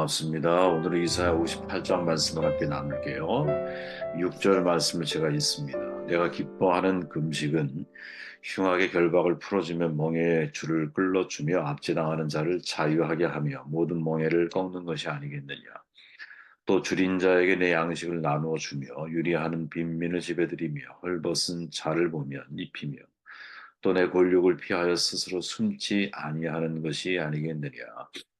반갑습니다. 오늘은 이사야 58장 말씀을 함께 나눌게요. 6절 말씀을 제가 읽습니다. 내가 기뻐하는 금식은 흉악의 결박을 풀어주며 멍에의 줄을 끌어주며 압제당하는 자를 자유하게 하며 모든 멍에를 꺾는 것이 아니겠느냐. 또 줄인 자에게 내 양식을 나누어 주며 유리하는 빈민을 집에 들이며 헐벗은 자를 보며 입히며 또 내 골육을 피하여 스스로 숨지 아니하는 것이 아니겠느냐.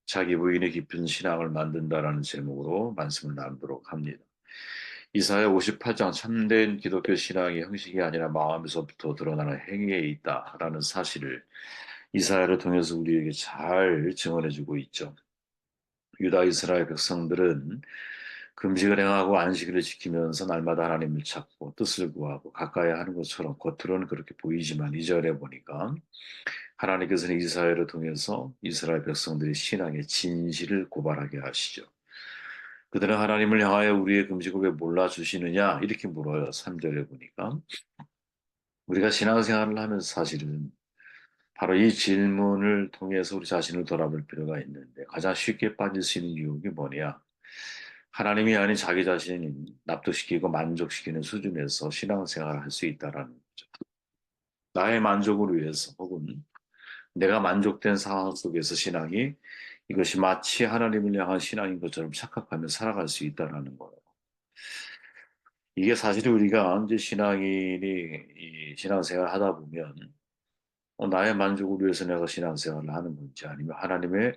자기 부인의 깊은 신앙을 만든다라는 제목으로 말씀을 나누도록 합니다. 이사야 58장 참된 기독교 신앙이 형식이 아니라 마음에서부터 드러나는 행위에 있다라는 사실을 이사야를 통해서 우리에게 잘 증언해주고 있죠. 유다 이스라엘 백성들은 금식을 행하고 안식일을 지키면서 날마다 하나님을 찾고 뜻을 구하고 가까이 하는 것처럼 겉으로는 그렇게 보이지만 이절에 보니까 하나님께서는 이스라엘을 통해서 이스라엘 백성들의 신앙의 진실을 고발하게 하시죠. 그들은 하나님을 향하여 우리의 금식을 왜 몰라주시느냐 이렇게 물어요. 3절에 보니까 우리가 신앙생활을 하면서 사실은 바로 이 질문을 통해서 우리 자신을 돌아볼 필요가 있는데 가장 쉽게 빠질 수 있는 유혹이 뭐냐? 하나님이 아닌 자기 자신이 납득시키고 만족시키는 수준에서 신앙생활을 할 수 있다라는 거죠. 나의 만족을 위해서 혹은 내가 만족된 상황 속에서 신앙이 이것이 마치 하나님을 향한 신앙인 것처럼 착각하며 살아갈 수 있다라는 거예요. 이게 사실 우리가 이제 신앙인이 이 신앙생활을 하다 보면 나의 만족을 위해서 내가 신앙생활을 하는 건지 아니면 하나님의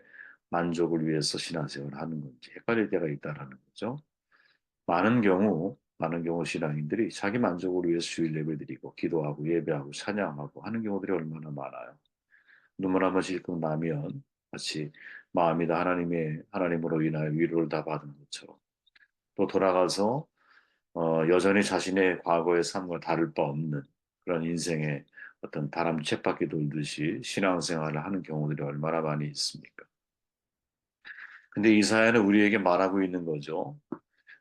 만족을 위해서 신앙생활을 하는 건지 헷갈릴 때가 있다라는 거죠. 많은 경우 신앙인들이 자기 만족을 위해서 주일 예배드리고 기도하고 예배하고 찬양하고 하는 경우들이 얼마나 많아요. 눈물 한번 찔끔 나면 마치 마음이 다 하나님으로 인하여 위로를 다 받은 것처럼 또 돌아가서 여전히 자신의 과거의 삶과 다를 바 없는 그런 인생의 어떤 다람 쳇바퀴 돌듯이 신앙생활을 하는 경우들이 얼마나 많이 있습니까? 근데 이사야는 우리에게 말하고 있는 거죠.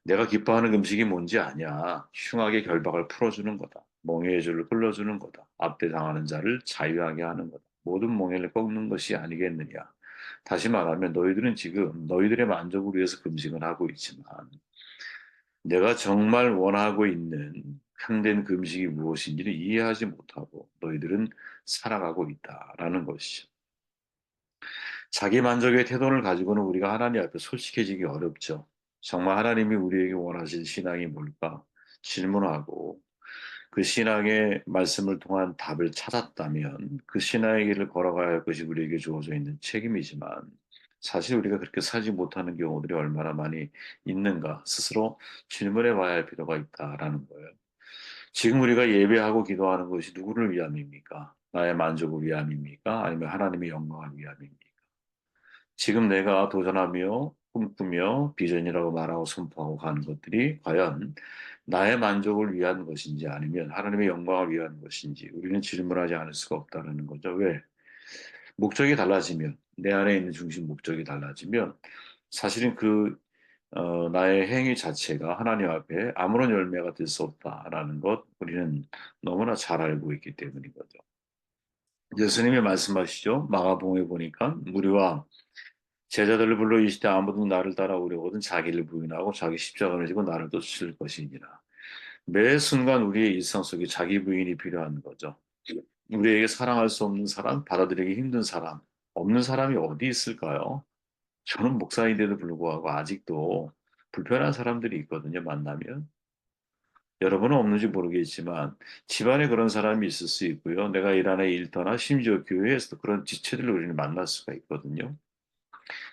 내가 기뻐하는 음식이 뭔지 아냐? 흉악의 결박을 풀어주는 거다. 멍에의 줄을 끌어주는 거다. 압대당하는 자를 자유하게 하는 거다. 모든 멍에를 꺾는 것이 아니겠느냐? 다시 말하면 너희들은 지금 너희들의 만족을 위해서 금식을 하고 있지만 내가 정말 원하고 있는 향된 금식이 무엇인지를 이해하지 못하고 너희들은 살아가고 있다라는 것이죠. 자기 만족의 태도를 가지고는 우리가 하나님 앞에 솔직해지기 어렵죠. 정말 하나님이 우리에게 원하실 신앙이 뭘까 질문하고 그 신앙의 말씀을 통한 답을 찾았다면 그 신앙의 길을 걸어가야 할 것이 우리에게 주어져 있는 책임이지만 사실 우리가 그렇게 살지 못하는 경우들이 얼마나 많이 있는가 스스로 질문해 봐야 할 필요가 있다라는 거예요. 지금 우리가 예배하고 기도하는 것이 누구를 위함입니까? 나의 만족을 위함입니까? 아니면 하나님의 영광을 위함입니까? 지금 내가 도전하며 꿈꾸며 비전이라고 말하고 선포하고 가는 것들이 과연 나의 만족을 위한 것인지 아니면 하나님의 영광을 위한 것인지 우리는 질문하지 않을 수가 없다는 거죠. 왜? 목적이 달라지면 내 안에 있는 중심 목적이 달라지면 사실은 나의 행위 자체가 하나님 앞에 아무런 열매가 될 수 없다라는 것 우리는 너무나 잘 알고 있기 때문인 거죠. 예수님이 말씀하시죠. 마가복음에 보니까 무리와 제자들을 불러 이시되 아무도 나를 따라오려거든 자기를 부인하고 자기 십자가를 지고 나를 쫓을 것이니라. 매 순간 우리의 일상 속에 자기 부인이 필요한 거죠. 우리에게 사랑할 수 없는 사람, 받아들이기 힘든 사람, 없는 사람이 어디 있을까요? 저는 목사인데도 불구하고 아직도 불편한 사람들이 있거든요, 만나면. 여러분은 없는지 모르겠지만 집안에 그런 사람이 있을 수 있고요. 내가 일하는 일터나 심지어 교회에서도 그런 지체들을 우리는 만날 수가 있거든요.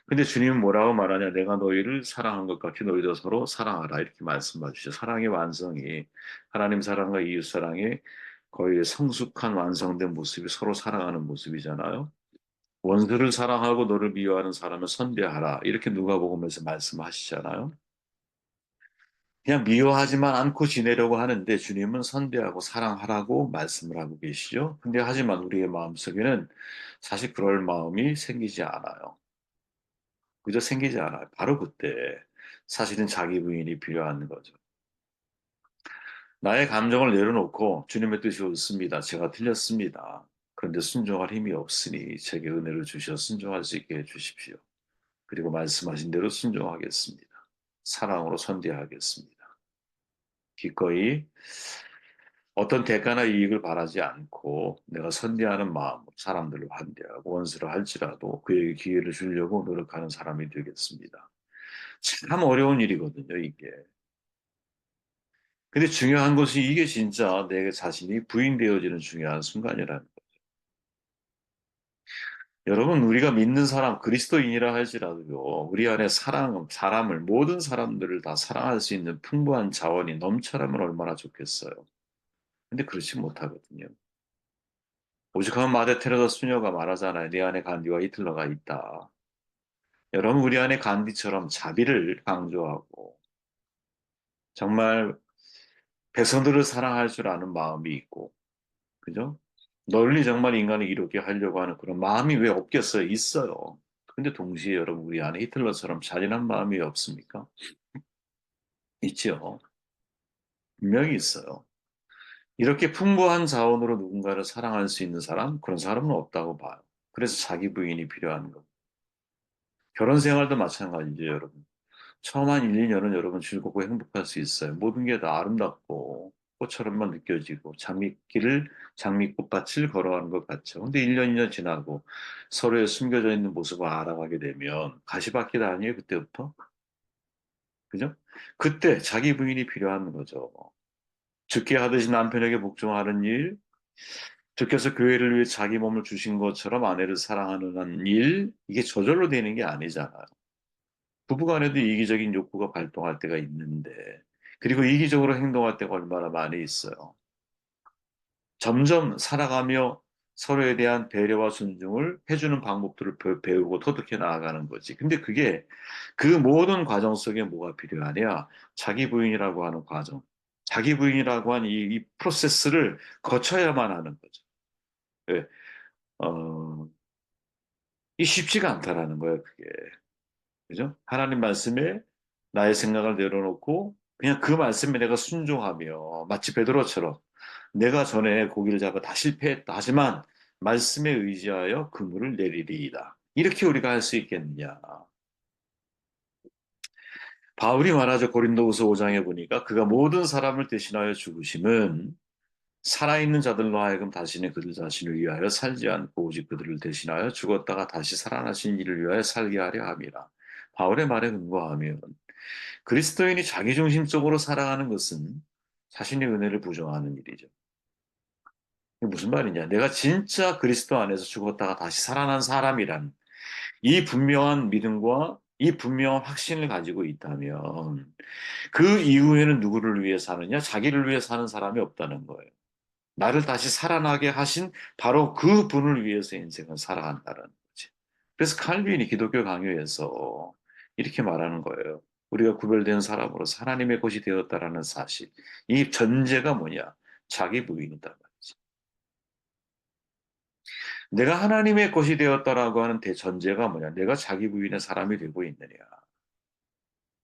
근데 주님은 뭐라고 말하냐? 내가 너희를 사랑한 것 같이 너희도 서로 사랑하라. 이렇게 말씀하시죠. 사랑의 완성이 하나님 사랑과 이웃 사랑의 거의 성숙한 완성된 모습이 서로 사랑하는 모습이잖아요. 원수를 사랑하고 너를 미워하는 사람을 선대하라. 이렇게 누가복음에서 말씀하시잖아요. 그냥 미워하지만 않고 지내려고 하는데 주님은 선대하고 사랑하라고 말씀을 하고 계시죠. 근데 하지만 우리의 마음속에는 사실 그럴 마음이 생기지 않아요. 그저 생기지 않아요. 바로 그때 사실은 자기 부인이 필요한 거죠. 나의 감정을 내려놓고 주님의 뜻이 옳습니다. 제가 틀렸습니다. 그런데 순종할 힘이 없으니 제게 은혜를 주셔 순종할 수 있게 해주십시오. 그리고 말씀하신 대로 순종하겠습니다. 사랑으로 선대하겠습니다. 기꺼이 어떤 대가나 이익을 바라지 않고 내가 선대하는 마음으로 사람들을 환대하고 원수를 할지라도 그에게 기회를 주려고 노력하는 사람이 되겠습니다. 참 어려운 일이거든요, 이게. 근데 중요한 것이 이게 진짜 내 자신이 부인되어지는 중요한 순간이라는 거예요. 여러분, 우리가 믿는 사람, 그리스도인이라 할지라도요, 우리 안에 사람을, 모든 사람들을 다 사랑할 수 있는 풍부한 자원이 넘쳐나면 얼마나 좋겠어요. 근데 그렇지 못하거든요. 오죽하면 마대 테레사 수녀가 말하잖아요. 내 안에 간디와 히틀러가 있다. 여러분, 우리 안에 간디처럼 자비를 강조하고, 정말 백성들을 사랑할 줄 아는 마음이 있고, 그죠? 널리 정말 인간을 이롭게 하려고 하는 그런 마음이 왜 없겠어요? 있어요. 근데 동시에 여러분 우리 안에 히틀러처럼 잔인한 마음이 없습니까? 있죠. 분명히 있어요. 이렇게 풍부한 자원으로 누군가를 사랑할 수 있는 사람, 그런 사람은 없다고 봐요. 그래서 자기 부인이 필요한 거. 결혼 생활도 마찬가지죠, 여러분. 처음 한 1, 2년은 여러분 즐겁고 행복할 수 있어요. 모든 게 다 아름답고 꽃처럼만 느껴지고 장미꽃밭을 걸어가는 것 같죠. 근데 1년, 2년 지나고 서로의 숨겨져 있는 모습을 알아가게 되면 가시밭길 아니에요, 그때부터? 그죠? 그때 자기 부인이 필요한 거죠. 죽게 하듯이 남편에게 복종하는 일, 주께서 교회를 위해 자기 몸을 주신 것처럼 아내를 사랑하는 한 일, 이게 저절로 되는 게 아니잖아요. 부부간에도 이기적인 욕구가 발동할 때가 있는데, 그리고 이기적으로 행동할 때가 얼마나 많이 있어요. 점점 살아가며 서로에 대한 배려와 존중을 해주는 방법들을 배우고 터득해 나아가는 거지. 근데 그게 그 모든 과정 속에 뭐가 필요하냐? 자기 부인이라고 하는 과정. 자기 부인이라고 하는 이 프로세스를 거쳐야만 하는 거죠. 예, 어, 이 쉽지가 않다라는 거예요, 그게. 그죠? 하나님 말씀에 나의 생각을 내려놓고 그냥 그 말씀에 내가 순종하며 마치 베드로처럼 내가 전에 고기를 잡아 다 실패했다 하지만 말씀에 의지하여 그물을 내리리이다. 이렇게 우리가 할 수 있겠느냐. 바울이 말하죠. 고린도후서 5장에 보니까 그가 모든 사람을 대신하여 죽으심은 살아있는 자들로 하여금 다시는 그들 자신을 위하여 살지 않고 오직 그들을 대신하여 죽었다가 다시 살아나신 이를 위하여 살게 하려 함이라. 바울의 말에 근거하면 그리스도인이 자기중심적으로 살아가는 것은 자신의 은혜를 부정하는 일이죠. 이게 무슨 말이냐? 내가 진짜 그리스도 안에서 죽었다가 다시 살아난 사람이란 이 분명한 믿음과 이 분명한 확신을 가지고 있다면 그 이후에는 누구를 위해 사느냐? 자기를 위해 사는 사람이 없다는 거예요. 나를 다시 살아나게 하신 바로 그 분을 위해서 인생을 살아간다는 거지. 그래서 칼빈이 기독교 강요에서 이렇게 말하는 거예요. 우리가 구별된 사람으로 하나님의 것이 되었다라는 사실. 이 전제가 뭐냐? 자기 부인이다 말이지. 내가 하나님의 것이 되었다라고 하는 대전제가 뭐냐? 내가 자기 부인의 사람이 되고 있느냐?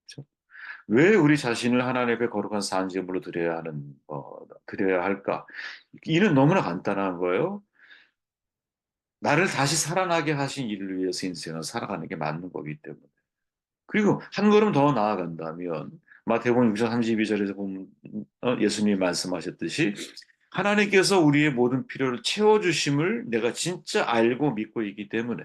그렇죠? 왜 우리 자신을 하나님 앞에 거룩한 산제물로 드려야 할까? 이는 너무나 간단한 거예요. 나를 다시 살아나게 하신 이를 위해서 인생을 살아가는 게 맞는 거기 때문에. 그리고 한 걸음 더 나아간다면 마태복음 6장 32절에서 보면 예수님이 말씀하셨듯이 하나님께서 우리의 모든 필요를 채워주심을 내가 진짜 알고 믿고 있기 때문에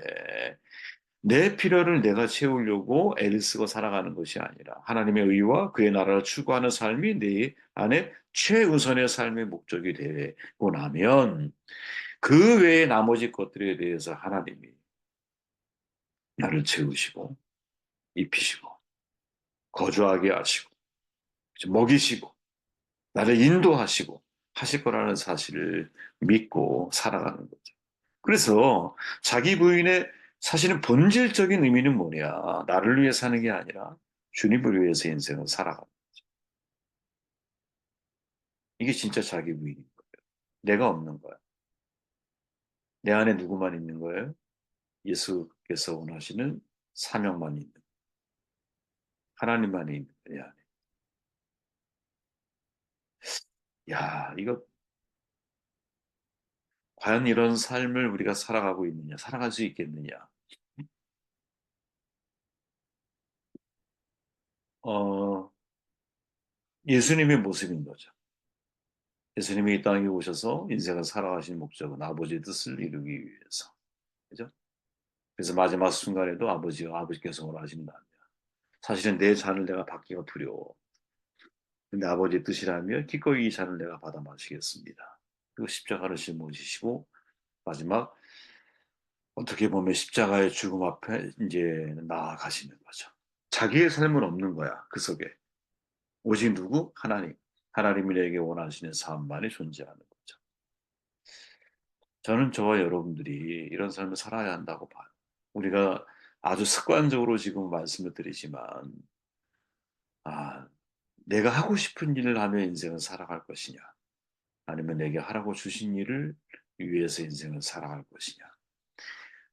내 필요를 내가 채우려고 애를 쓰고 살아가는 것이 아니라 하나님의 의와 그의 나라를 추구하는 삶이 내 안에 최우선의 삶의 목적이 되고 나면 그 외의 나머지 것들에 대해서 하나님이 나를 채우시고 입히시고 거주하게 하시고 먹이시고 나를 인도하시고 하실 거라는 사실을 믿고 살아가는 거죠. 그래서 자기 부인의 사실은 본질적인 의미는 뭐냐? 나를 위해 사는 게 아니라 주님을 위해서 인생을 살아가는 거죠. 이게 진짜 자기 부인인 거예요. 내가 없는 거야. 내 안에 누구만 있는 거예요? 예수께서 원하시는 사명만 있는 하나님만이 있는 거야. 야, 이거 과연 이런 삶을 우리가 살아가고 있느냐, 살아갈 수 있겠느냐. 어, 예수님의 모습인 거죠. 예수님이 이 땅에 오셔서 인생을 살아가신 목적은 아버지의 뜻을 이루기 위해서. 그죠? 그래서 마지막 순간에도 아버지께서 원하신다. 사실은 내 잔을 내가 받기가 두려워. 근데 아버지의 뜻이라면 기꺼이 이 잔을 내가 받아 마시겠습니다. 그리고 십자가를 짊어지시고 마지막 어떻게 보면 십자가의 죽음 앞에 이제 나아가시는 거죠. 자기의 삶은 없는 거야, 그 속에. 오직 누구? 하나님. 하나님이 내게 원하시는 삶만이 존재하는 거죠. 저는 저와 여러분들이 이런 삶을 살아야 한다고 봐요. 우리가 아주 습관적으로 지금 말씀을 드리지만, 아, 내가 하고 싶은 일을 하며 인생을 살아갈 것이냐, 아니면 내게 하라고 주신 일을 위해서 인생을 살아갈 것이냐.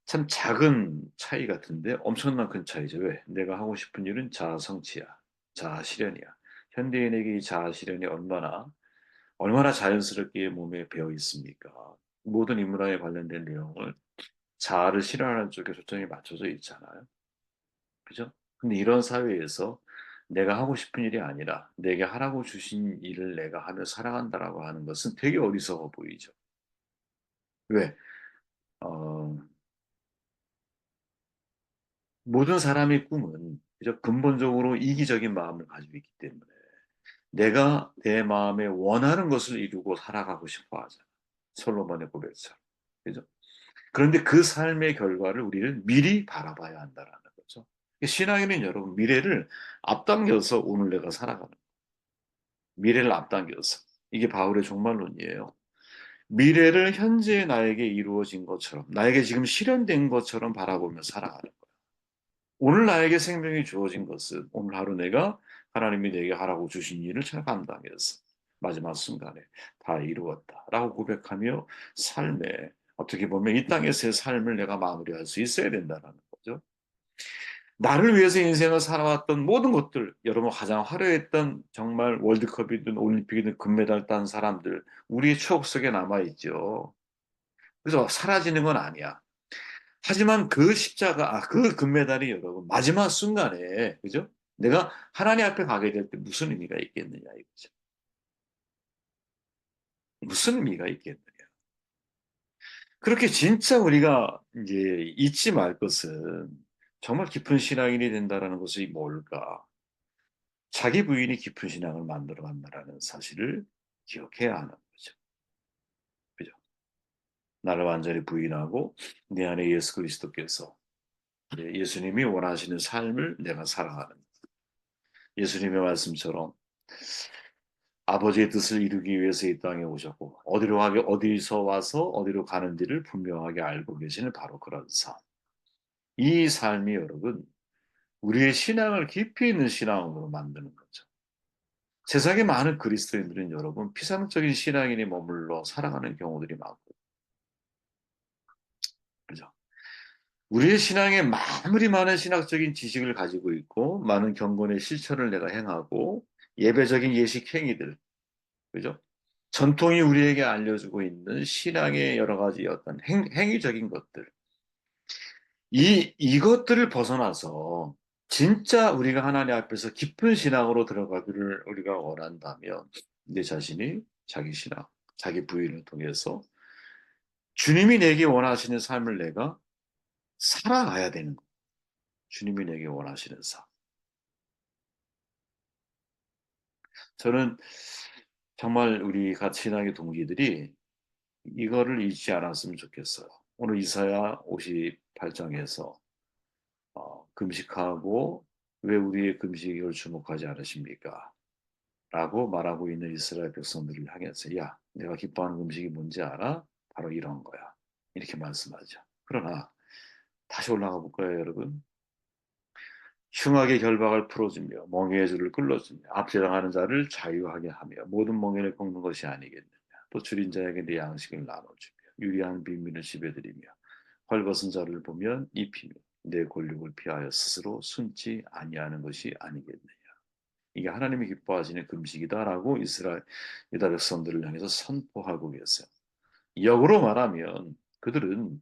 참 작은 차이 같은데 엄청난 큰 차이죠. 왜? 내가 하고 싶은 일은 자아 성취야, 자아 실현이야. 현대인에게 이 자아 실현이 얼마나 자연스럽게 몸에 배어 있습니까? 모든 인문학에 관련된 내용을 자아를 실현하는 쪽에 초점이 맞춰져 있잖아요. 그죠? 근데 이런 사회에서 내가 하고 싶은 일이 아니라 내게 하라고 주신 일을 내가 하며 살아간다라고 하는 것은 되게 어리석어 보이죠. 왜? 어, 모든 사람의 꿈은 그죠? 근본적으로 이기적인 마음을 가지고 있기 때문에 내가 내 마음에 원하는 것을 이루고 살아가고 싶어 하잖아. 솔로몬의 고백처럼. 그죠? 그런데 그 삶의 결과를 우리는 미리 바라봐야 한다라는 거죠. 신앙에는 여러분 미래를 앞당겨서 오늘 내가 살아가는 거예요. 미래를 앞당겨서. 이게 바울의 종말론이에요. 미래를 현재 나에게 이루어진 것처럼, 나에게 지금 실현된 것처럼 바라보며 살아가는 거예요. 오늘 나에게 생명이 주어진 것은 오늘 하루 내가 하나님이 내게 하라고 주신 일을 잘 감당해서 마지막 순간에 다 이루었다라고 고백하며 삶에 어떻게 보면 이 땅에서의 삶을 내가 마무리할 수 있어야 된다는 거죠. 나를 위해서 인생을 살아왔던 모든 것들, 여러분 가장 화려했던 정말 월드컵이든 올림픽이든 금메달 딴 사람들, 우리의 추억 속에 남아있죠. 그래서 사라지는 건 아니야. 하지만 그 십자가, 그 금메달이 여러분, 마지막 순간에, 그죠? 내가 하나님 앞에 가게 될 때 무슨 의미가 있겠느냐, 이거죠. 무슨 의미가 있겠느냐. 그렇게 진짜 우리가 이제 잊지 말 것은 정말 깊은 신앙인이 된다라는 것이 뭘까? 자기 부인이 깊은 신앙을 만들어 간다라는 사실을 기억해야 하는 거죠. 그죠? 나를 완전히 부인하고 내 안에 예수 그리스도께서 예수님이 원하시는 삶을 내가 살아가는 예수님의 말씀처럼 아버지의 뜻을 이루기 위해서 이 땅에 오셨고 어디서 와서 어디로 가는지를 분명하게 알고 계시는 바로 그런 삶. 이 삶이 여러분 우리의 신앙을 깊이 있는 신앙으로 만드는 거죠. 세상에 많은 그리스도인들은 여러분 피상적인 신앙인이 머물러 살아가는 경우들이 많고 그죠? 우리의 신앙에 아무리 많은 신학적인 지식을 가지고 있고 많은 경건의 실천을 내가 행하고 예배적인 예식 행위들 그죠? 전통이 우리에게 알려주고 있는 신앙의 여러 가지 어떤 행위적인 것들 이것들을 벗어나서 진짜 우리가 하나님 앞에서 깊은 신앙으로 들어가기를 우리가 원한다면 내 자신이 자기 신앙, 자기 부인을 통해서 주님이 내게 원하시는 삶을 내가 살아가야 되는 거예요. 주님이 내게 원하시는 삶. 저는 정말 우리 같이 신앙의 동기들이 이거를 잊지 않았으면 좋겠어요. 오늘 이사야 58장에서 금식하고 왜 우리의 금식을 주목하지 않으십니까? 라고 말하고 있는 이스라엘 백성들을 향해서 야, 내가 기뻐하는 금식이 뭔지 알아? 바로 이런 거야. 이렇게 말씀하죠. 그러나 다시 올라가 볼까요, 여러분? 흉악의 결박을 풀어주며 멍에의 줄을 끌어주며 압제당하는 자를 자유하게 하며 모든 멍에를 꺾는 것이 아니겠느냐. 또 줄인 자에게 내 양식을 나눠주며 유리한 빈민을 지배드리며 헐벗은 자를 보면 입히며 내 권력을 피하여 스스로 숨지 아니하는 것이 아니겠느냐. 이게 하나님이 기뻐하시는 금식이다라고 이스라엘 유다 백성들을 향해서 선포하고 계세요. 역으로 말하면 그들은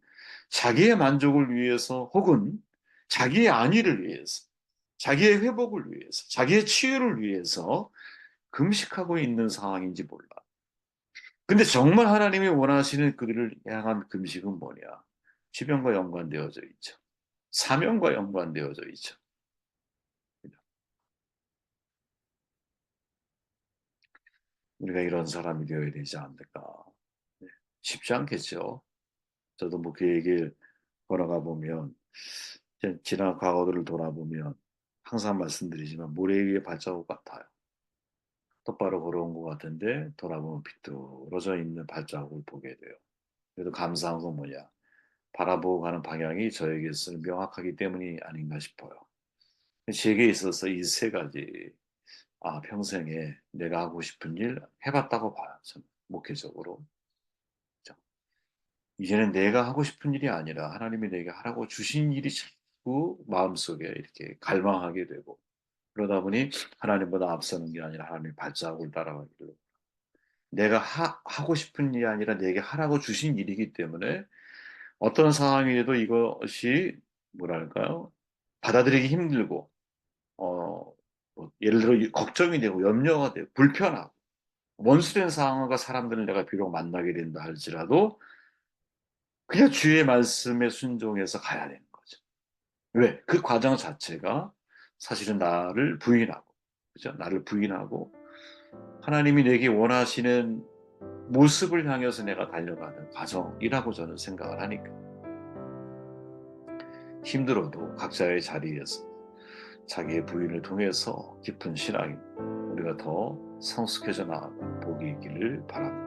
자기의 만족을 위해서 혹은 자기의 안위를 위해서 자기의 회복을 위해서, 자기의 치유를 위해서 금식하고 있는 상황인지 몰라. 근데 정말 하나님이 원하시는 그들을 향한 금식은 뭐냐? 지병과 연관되어져 있죠. 사명과 연관되어져 있죠. 우리가 이런 사람이 되어야 되지 않을까. 네. 쉽지 않겠죠. 저도 뭐 그 얘기를 걸어가 보면, 지난 과거들을 돌아보면 항상 말씀드리지만 모래 위에 발자국 같아요. 똑바로 걸어온 것 같은데 돌아보면 비뚤어져 있는 발자국을 보게 돼요. 그래도 감사한 건 뭐냐? 바라보고 가는 방향이 저에게서는 명확하기 때문이 아닌가 싶어요. 제게 있어서 이 세 가지, 평생에 내가 하고 싶은 일 해봤다고 봐요. 저는 목회적으로. 그죠? 이제는 내가 하고 싶은 일이 아니라 하나님이 내게 하라고 주신 일이 자꾸 마음속에 이렇게 갈망하게 되고, 그러다 보니 하나님보다 앞서는 게 아니라 하나님의 발자국을 따라가기를, 내가 하고 싶은 일이 아니라 내게 하라고 주신 일이기 때문에 어떤 상황에도 이것이 뭐랄까요? 받아들이기 힘들고, 예를 들어 걱정이 되고 염려가 되고 불편하고 원수된 상황과 사람들을 내가 비록 만나게 된다 할지라도 그냥 주의 말씀에 순종해서 가야 되는 거죠. 왜? 그 과정 자체가 사실은 나를 부인하고, 그죠? 나를 부인하고 하나님이 내게 원하시는 모습을 향해서 내가 달려가는 과정이라고 저는 생각을 하니까, 힘들어도 각자의 자리에서 자기의 부인을 통해서 깊은 신앙이 우리가 더 성숙해져 나가는 복이 있기를 바랍니다.